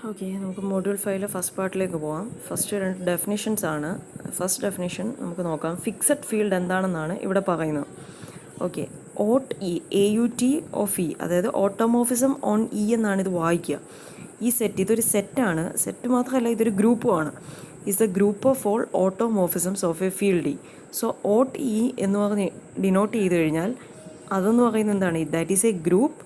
Okay, നമുക്ക് module 5 first പാർട്ടിലേക്ക് പോകാം. ഫസ്റ്റ് 2 ഡെഫിനിഷൻസ് ആണ്. ഫസ്റ്റ് ഡെഫിനിഷൻ നമുക്ക് നോക്കാം. ഫിക്സഡ് ഫീൽഡ് എന്താണെന്നാണ് ഇവിടെ പറയുന്നത്. Okay, aut E AUT of E, അതായത് ഓട്ടോമോർഫിസം ഓൺ ഇ എന്നാണ് ഇത് വായിക്കുക. ഈ സെറ്റ് ഇതൊരു സെറ്റാണ്. സെറ്റ് മാത്രമല്ല, ഇതൊരു ഗ്രൂപ്പുമാണ്. Is the group of all automorphisms of a field E. So aut E എന്ന് പറഞ്ഞ് ഡിനോട്ട് ചെയ്ത് കഴിഞ്ഞാൽ അതെന്ന് പറയുന്നത് എന്താണ്? That is a group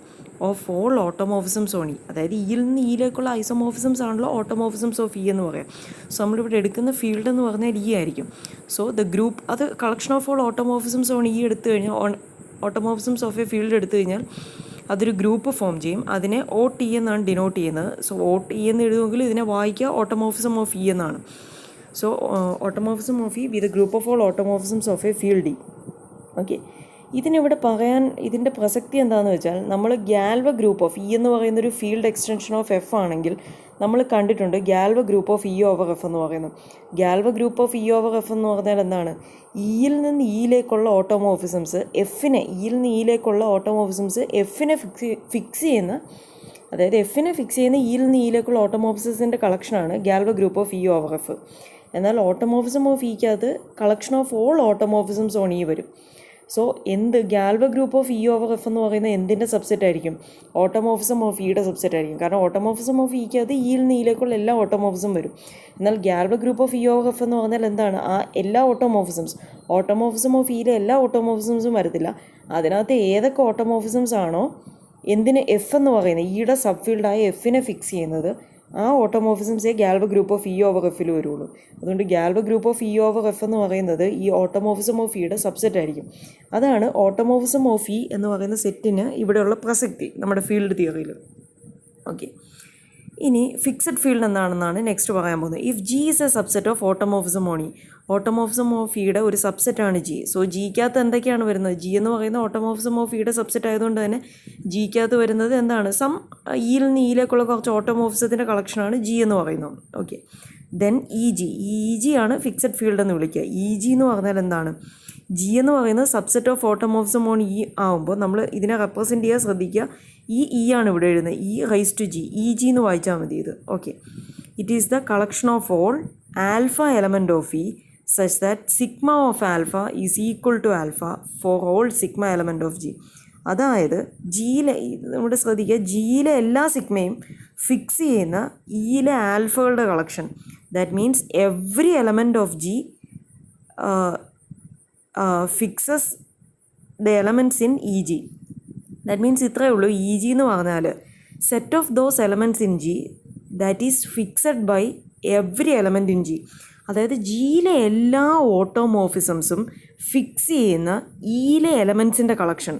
of all automorphisms on E. അതായത് ഇയിൽ നിന്ന് ഇയിലേക്കുള്ള ഐസോമോർഫിസംസ് ആണല്ലോ ഓട്ടോമോർഫിസംസ് ഓഫ് ഇ എന്ന് പറയാം. സോ നമ്മളിവിടെ എടുക്കുന്ന ഫീൽഡ് എന്ന് പറഞ്ഞാൽ ഇ ആയിരിക്കും. സോ ദ ഗ്രൂപ്പ്, അത് collection of all automorphisms on E എടുത്തു കഴിഞ്ഞാൽ, ഓട്ടോമോർഫിസംസ് ഓഫ് എ ഫീൽഡ് എടുത്തു കഴിഞ്ഞാൽ അതൊരു ഗ്രൂപ്പ് ഫോം ചെയ്യും. അതിനെ OT എന്നാണ് ഡിനോട്ട് ചെയ്യുന്നത്. സോ OT എന്ന് എഴുതുമെങ്കിൽ ഇതിനെ വായിക്കുക ഓട്ടോമോർഫിസം ഓഫ് ഇ എന്നാണ്. So automorphism of E with group of all automorphisms of a field E. Okay, ഇതിനിവിടെ പറയാൻ ഇതിൻ്റെ പ്രസക്തി എന്താണെന്ന് വെച്ചാൽ, നമ്മൾ ഗാൽവ ഗ്രൂപ്പ് ഓഫ് ഇ എന്ന് പറയുന്നൊരു ഫീൽഡ് എക്സ്റ്റൻഷൻ ഓഫ് എഫ് ആണെങ്കിൽ നമ്മൾ കണ്ടിട്ടുണ്ട് Galois group of E over F എന്ന് പറയുന്നത്. Galois group of E over F എന്ന് പറഞ്ഞാൽ എന്താണ്? ഇയിൽ നിന്ന് ഇയിലേക്കുള്ള ഓട്ടോമോർഫിസംസ് എഫിനെ, ഇയിൽ നിന്ന് ഇയിലേക്കുള്ള ഓട്ടോമോർഫിസംസ് എഫിനെ ഫിക്സ് ചെയ്യുന്ന, അതായത് എഫിനെ ഫിക്സ് ചെയ്യുന്ന ഇയിൽ നിന്ന് ഇയിലേക്കുള്ള ഓട്ടോമോർഫിസംസിൻ്റെ കളക്ഷനാണ് Galois group of E over F. എന്നാൽ ഓട്ടോമോർഫിസം ഓഫ് ഇക്കകത്ത് collection of all automorphisms on E വരും. So Galois group of E over F എന്ന് പറയുന്നത് എന്തിൻ്റെ സബ്സെറ്റ് ആയിരിക്കും? ഓട്ടോമോർഫിസം ഓഫ് ഇയുടെ സബ്സെറ്റ് ആയിരിക്കും. കാരണം ഓട്ടോമോർഫിസം ഓഫ് ഇക്കകത്ത് ഇയിൽ നിന്ന് ഇയിലേക്കുള്ള എല്ലാ ഓട്ടോമോർഫിസം വരും. എന്നാൽ Galois group of E over F എന്ന് പറഞ്ഞാൽ എന്താണ്? ആ എല്ലാ ഓട്ടോമോർഫിസം ഓഫ് ഇയിലെ എല്ലാ ഓട്ടോമോർഫിസംസും വരത്തില്ല. അതിനകത്ത് ഏതൊക്കെ ഓട്ടോമോർഫിസംസ് ആണോ എന്തിന് എഫ് എന്ന് പറയുന്നത്, ഇയുടെ സബ് ഫീൽഡായ എഫിനെ ഫിക്സ് ചെയ്യുന്നത്, ആ ഓട്ടോമോർഫിസംസേ Galois group of E over എഫിൽ വരുള്ളൂ. അതുകൊണ്ട് Galois group of E over F എന്ന് പറയുന്നത് ഈ ഓട്ടോമോർഫിസം ഓഫ് ഇയുടെ സബ്സെറ്റ് ആയിരിക്കും. അതാണ് ഓട്ടോമോർഫിസം ഓഫ് ഇ എന്ന് പറയുന്ന സെറ്റിന് ഇവിടെയുള്ള പ്രസക്തി നമ്മുടെ ഫീൽഡ് തിയറിയിൽ. ഓക്കെ, ഇനി ഫിക്സഡ് ഫീൽഡ് എന്താണെന്നാണ് നെക്സ്റ്റ് പറയാൻ പോകുന്നത്. If G is A subset of automorphism on E, automorphism of ഇയുടെ ഒരു സബ്സെറ്റാണ് ജി. സോ ജിക്കകത്ത് എന്തൊക്കെയാണ് വരുന്നത്? ജി എന്ന് പറയുന്ന ഓട്ടോമോർഫിസം ഓഫ് ഇയുടെ സബ്സെറ്റ് ആയതുകൊണ്ട് തന്നെ ജിക്കകത്ത് വരുന്നത് എന്താണ്? ഇയിൽ നിന്ന് ഇയിലേക്കുള്ള കുറച്ച് ഓട്ടോമോർഫിസത്തിൻ്റെ കളക്ഷനാണ് ജി എന്ന് പറയുന്നത്. ഓക്കെ, ദെൻ ഇ ജി ആണ് ഫിക്സഡ് ഫീൽഡ് എന്ന് വിളിക്കുക. ഇ ജി എന്ന് പറഞ്ഞാൽ എന്താണ്? ജി എന്ന് പറയുന്നത് subset of automorphism on E ആകുമ്പോൾ നമ്മൾ ഇതിനെ റെപ്രസെൻറ്റ് ചെയ്യാൻ ശ്രദ്ധിക്കുക. ഈ ആണ് ഇവിടെ എഴുതുന്നത്, E raise to G, E G എന്ന് വായിച്ചാൽ മതി ഇത്. Okay, it is the collection of all alpha element of E such that sigma of alpha is equal to alpha for all sigma element of G. അതായത് ജിയിലെ, നമ്മുടെ ശ്രദ്ധിക്കുക, ജിയിലെ എല്ലാ സിഗ്മയും ഫിക്സ് ചെയ്യുന്ന ഇയിലെ ആൽഫകളുടെ collection. That means every element of G fixes the elements in E G. That means ഇത്രയേ ഉള്ളൂ. ഇ ജി എന്ന് പറഞ്ഞാൽ set of those elements in G that is fixed by every element in G. അതായത് ജിയിലെ എല്ലാ ഓട്ടോമോർഫിസംസും fix ചെയ്യുന്ന ഇയിലെ എലമെൻറ്റ്സിൻ്റെ കളക്ഷൻ.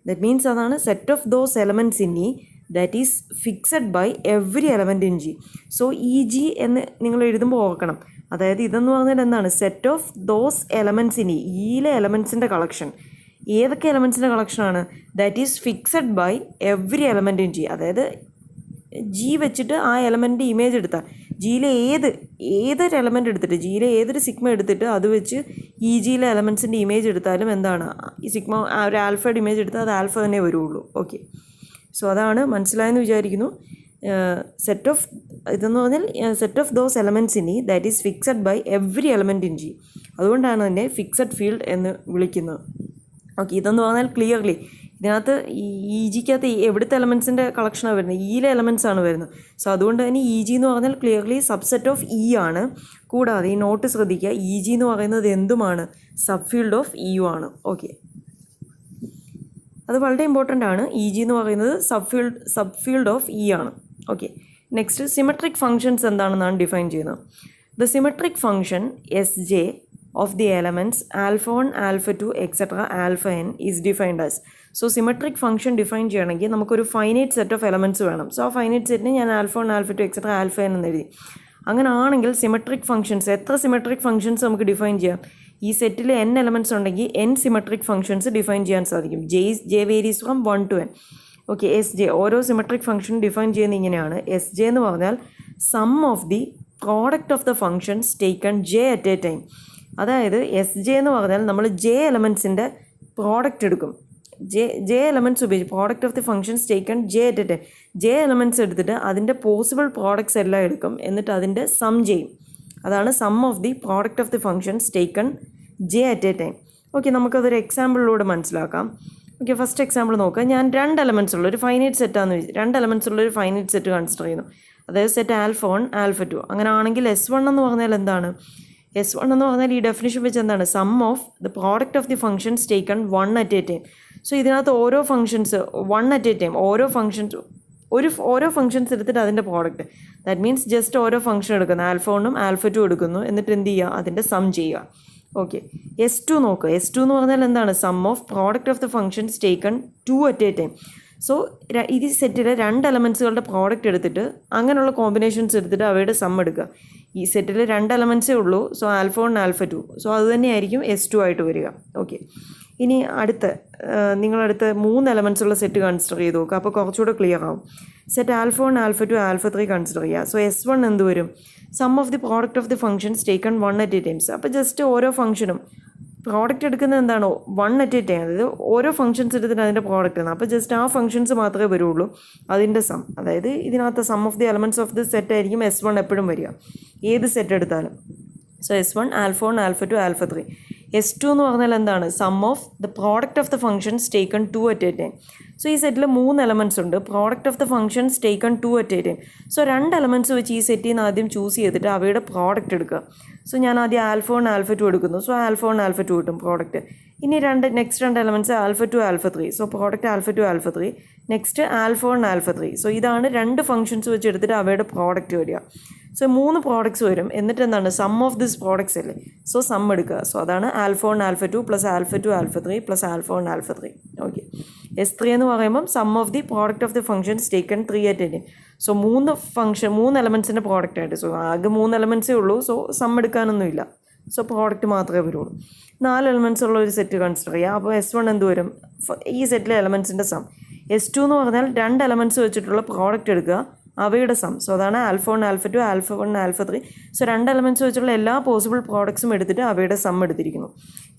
ദാറ്റ് മീൻസ് അതാണ് set of those elements in E that is fixed by every element in G. So E G എന്ന് നിങ്ങൾ എഴുതുമ്പോൾ ഓർക്കണം. അതായത് ഇതെന്ന് പറഞ്ഞാൽ എന്താണ്? Set of those elements in ഇയിലെ എലമെൻറ്റ്സിൻ്റെ കളക്ഷൻ. ഏതൊക്കെ എലമെൻറ്റ്സിൻ്റെ കളക്ഷനാണ്? That is fixed by every element in G. അതായത് ജി വെച്ചിട്ട് ആ എലമെൻറ്റ് ഇമേജ് എടുത്താൽ, ജിയിലെ ഏതൊരു എലമെൻറ്റ് എടുത്തിട്ട്, ജിയിലെ ഏതൊരു സിഗ്മ എടുത്തിട്ട് അത് വെച്ച് ഇ ജിയിലെ എലമെൻറ്റ്സിൻ്റെ ഇമേജ് എടുത്താലും എന്താണ്? ഈ സിഗ്മ ഒരു ആൽഫയുടെ ഇമേജ് എടുത്താൽ അത് ആൽഫ തന്നെ വരുള്ളൂ. ഓക്കെ, സോ അതാണ് മനസ്സിലായെന്ന് വിചാരിക്കുന്നു. സെറ്റ് ഓഫ് ഇതെന്ന് പറഞ്ഞാൽ set of those elements in E that is fixed by every element in G. അതുകൊണ്ടാണ് അതിനെ ഫിക്സഡ് ഫീൽഡ് എന്ന് വിളിക്കുന്നത്. ഓക്കെ, ഇതെന്ന് പറഞ്ഞാൽ ക്ലിയർലി ഇതിനകത്ത് ഇ ജിക്കകത്ത് എവിടുത്തെ എലമെൻറ്റ്സിൻ്റെ കളക്ഷനാണ് വരുന്നത്? ഇയിലെ എലമെൻറ്റ്സ് ആണ് വരുന്നത്. സോ അതുകൊണ്ട് തന്നെ ഇ ജി എന്ന് പറഞ്ഞാൽ ക്ലിയർലി സബ്സെറ്റ് ഓഫ് ഇ ആണ്. കൂടാതെ ഈ നോട്ട് ശ്രദ്ധിക്കുക, ഇ ജി എന്ന് പറയുന്നത് എന്തുമാണ്? സബ് ഫീൽഡ് ഓഫ് ഇയു ആണ്. ഓക്കെ, അത് വളരെ ഇമ്പോർട്ടൻ്റ് ആണ്. ഇ ജി എന്ന് പറയുന്നത് സബ് ഫീൽഡ് ഓഫ് ഇ ആണ്. ഓക്കെ, നെക്സ്റ്റ് സിമെട്രിക് ഫങ്ഷൻസ് എന്താണെന്നാണ് ഡിഫൈൻ ചെയ്യുന്നത്. The symmetric function S J of the elements alpha 1, alpha 2, etc. alpha n is defined as. So symmetric function define ചെയ്യണമെങ്കിൽ നമുക്കൊരു finite set of elements വേണം. So ആ finite സെറ്റിന് ഞാൻ alpha 1, alpha 2, etcetera alpha n എന്ന് എഴുതി. അങ്ങനെ ആണെങ്കിൽ സിമെട്രിക് ഫംഗ്ഷൻസ്, എത്ര സിമെട്രിക് ഫംഗ്ഷൻസ് നമുക്ക് ഡിഫൈൻ ചെയ്യാം? ഈ സെറ്റിൽ n എലമെൻറ്റ്സ് ഉണ്ടെങ്കിൽ n സിമെട്രിക് ഫംഗ്ഷൻസ് ഡിഫൈൻ ചെയ്യാൻ സാധിക്കും. J varies from 1 to n. Okay, S J ഓരോ സിമെട്രിക് ഫംഗ്ഷൻ ഡിഫൈൻ ചെയ്യുന്നത് ഇങ്ങനെയാണ്. എസ് ജെ എന്ന് പറഞ്ഞാൽ some of the product of the functions taken J at a time. അതായത് S J എന്ന് പറഞ്ഞാൽ നമ്മൾ ജെ എലമെൻറ്റ്സിൻ്റെ പ്രോഡക്റ്റ് എടുക്കും. ജെ എലമെൻറ്റ്സ് ഉപയോഗിച്ച് product of the functions taken J at a time. J elements എടുത്തിട്ട് അതിൻ്റെ പോസിബിൾ പ്രോഡക്ട്സ് എല്ലാം എടുക്കും, എന്നിട്ട് അതിൻ്റെ സം ചെയ്യും. അതാണ് sum of the product of the functions taken J at a time. Okay, നമുക്കതൊരു എക്സാമ്പിളിലൂടെ മനസ്സിലാക്കാം. ഓക്കെ, ഫസ്റ്റ് എക്സാമ്പിൾ നോക്കുക. ഞാൻ 2 എലമെൻറ്റ്സ് ഉള്ള ഒരു ഫൈനൈറ്റ് സെറ്റാണെന്ന് വെച്ചാൽ 2 എലമെൻറ്റ്സ് ഉള്ള ഒരു ഫൈനൈറ്റ് സെറ്റ് കൺസിഡർ ചെയ്യുന്നു. അതായത് സെറ്റ് ആൽഫ 1 ആൽഫ 2. അങ്ങനെ ആണെങ്കിൽ S1 എന്ന് പറഞ്ഞാൽ എന്താണ്? S1 എന്ന് പറഞ്ഞാൽ ഈ ഡെഫിനിഷൻ വെച്ച് എന്താണ്? Sum of the product of the functions taken 1 at a time. So ഇതിനകത്ത് ഓരോ ഫങ്ഷൻസ് 1 അറ്റ് എ ടൈം, ഓരോ ഫങ്ഷൻസ് എടുത്തിട്ട് അതിൻ്റെ പ്രോഡക്റ്റ്. ദാറ്റ് മീൻസ് ജസ്റ്റ് ഓരോ ഫംഗ്ഷൻ എടുക്കുന്നു, ആൽഫ 1ഉം ആൽഫ 2 എടുക്കുന്നു, എന്നിട്ട് എന്ത് ചെയ്യുക? അതിൻ്റെ സം ചെയ്യുക. ഓക്കെ, S2 നോക്കുക. S2 എന്ന് പറഞ്ഞാൽ എന്താണ്? Sum of product of the functions taken 2 at a time. So ഈ സെറ്റിലെ 2 എലമെൻറ്റ്സുകളുടെ പ്രോഡക്റ്റ് എടുത്തിട്ട് അങ്ങനെയുള്ള കോമ്പിനേഷൻസ് എടുത്തിട്ട് അവയുടെ സം എടുക്കുക. ഈ സെറ്റിൽ 2 എലമെൻറ്റ്സേ ഉള്ളൂ. So alpha 1 alpha 2. സോ അത് തന്നെയായിരിക്കും S2 ആയിട്ട് വരിക. ഓക്കെ, ഇനി നിങ്ങളടുത്ത് 3 എലമെൻറ്റ്സ് ഉള്ള സെറ്റ് കൺസിഡർ ചെയ്ത് നോക്കുക. അപ്പോൾ കുറച്ചുകൂടെ ക്ലിയർ ആവും. Set alpha 1 alpha 2 alpha 3 consider ചെയ്യുക. സോ S1 എന്ത് വരും? Sum of the product of the functions taken 1 at a times. അപ്പോൾ ജസ്റ്റ് ഓരോ ഫംഗ്ഷനും പ്രോഡക്റ്റ് എടുക്കുന്നത് എന്താണോ 1 അറ്റ് എ ടൈം, അതായത് ഓരോ ഫംഗ്ഷൻസ് എടുത്തിട്ട് അതിൻ്റെ പ്രോഡക്റ്റ് ആണ്. അപ്പോൾ ജസ്റ്റ് ആ ഫംഗ്ഷൻസ് മാത്രമേ വരുള്ളൂ അതിൻ്റെ സം. അതായത് ഇതിനകത്ത് sum of the elements of the set ആയിരിക്കും S1 എപ്പോഴും വരിക, ഏത് സെറ്റ് എടുത്താലും. So S1 alpha 1 alpha 2 alpha 3. S2 എന്ന് പറഞ്ഞാൽ എന്താണ്? Sum of the product of the functions taken 2 at a time. So ഈ സെറ്റിൽ 3 എലമെൻറ്റ്സ് ഉണ്ട്. Product of the functions taken 2 at a time. So 2 elements വെച്ച് ഈ സെറ്റിൽ നിന്ന് ആദ്യം ചൂസ് ചെയ്തിട്ട് അവയുടെ പ്രോഡക്റ്റ് എടുക്കുക. സോ ഞാൻ ആദ്യം ആൽഫ 1 ആൽഫ 2 എടുക്കുന്നു. സോ ആൽഫ 1 ആൽഫ 2 കിട്ടും പ്രോഡക്റ്റ്. ഇനി next 2 elements alpha 2 alpha 3. So product alpha 2 alpha 3. Next alpha 1 alpha 3. So ഇതാണ് 2 ഫംഗ്ഷൻസ് വെച്ച് എടുത്തിട്ട് അവയുടെ പ്രോഡക്റ്റ് വരിക. സോ 3 പ്രോഡക്ട്സ് വരും. എന്നിട്ട് എന്താണ്? സം ഓഫ് ദിസ് പ്രോഡക്ട്സ് അല്ലേ. സോ സം എടുക്കുക. സോ അതാണ് alpha 1 alpha 2 plus alpha 2 alpha 3 plus alpha 1 alpha 3. Okay, S3 എന്ന് പറയുമ്പം sum of the product of the functions taken 3 at a time. So 3 എലമെൻറ്റ്സിൻ്റെ product ആയിട്ട്. സോ ആകെ 3 എലമെൻറ്റ്സേ ഉള്ളൂ. സോ സം എടുക്കാനൊന്നുമില്ല. സോ പ്രോഡക്റ്റ് മാത്രമേ വരുള്ളൂ. 4 എലമെൻറ്റ്സ് ഉള്ള ഒരു സെറ്റ് കൺസിഡർ ചെയ്യുക. അപ്പോൾ S1 എന്ത് വരും? ഈ സെറ്റിലെ എലമെൻറ്റ്സിൻ്റെ സം. S2 എന്ന് പറഞ്ഞാൽ 2 എലമെൻറ്റ്സ് വെച്ചിട്ടുള്ള പ്രോഡക്റ്റ് എടുക്കുക, അവയുടെ സം. സോ അതാണ് alpha 1 alpha 2 alpha 1 alpha 3. So 2 elements വെച്ചുള്ള എല്ലാ പോസിബിൾ പ്രോഡക്ട്സും എടുത്തിട്ട് അവയുടെ സം എടുത്തിരിക്കുന്നു.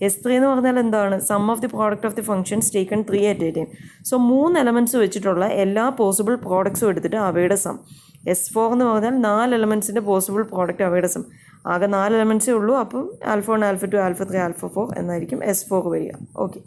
S3 എന്ന് പറഞ്ഞാൽ എന്താണ്? Sum of the product of the functions taken 3 at a time. So 3 elements വെച്ചിട്ടുള്ള എല്ലാ പോസിബിൾ പ്രോഡക്ട്സും എടുത്തിട്ട് അവയുടെ സം. S4 എന്ന് പറഞ്ഞാൽ 4 എലമെൻറ്റ്സിൻ്റെ പോസിബിൾ പ്രോഡക്റ്റ് അവയുടെ സം. ആകെ 4 എലമെൻറ്റ്സേ ഉള്ളൂ. അപ്പം ആൽഫ 1 ആൽഫ 2 ആൽഫ 3 ആൽഫ 4 എന്നായിരിക്കും S4 വരിക. ഓക്കെ.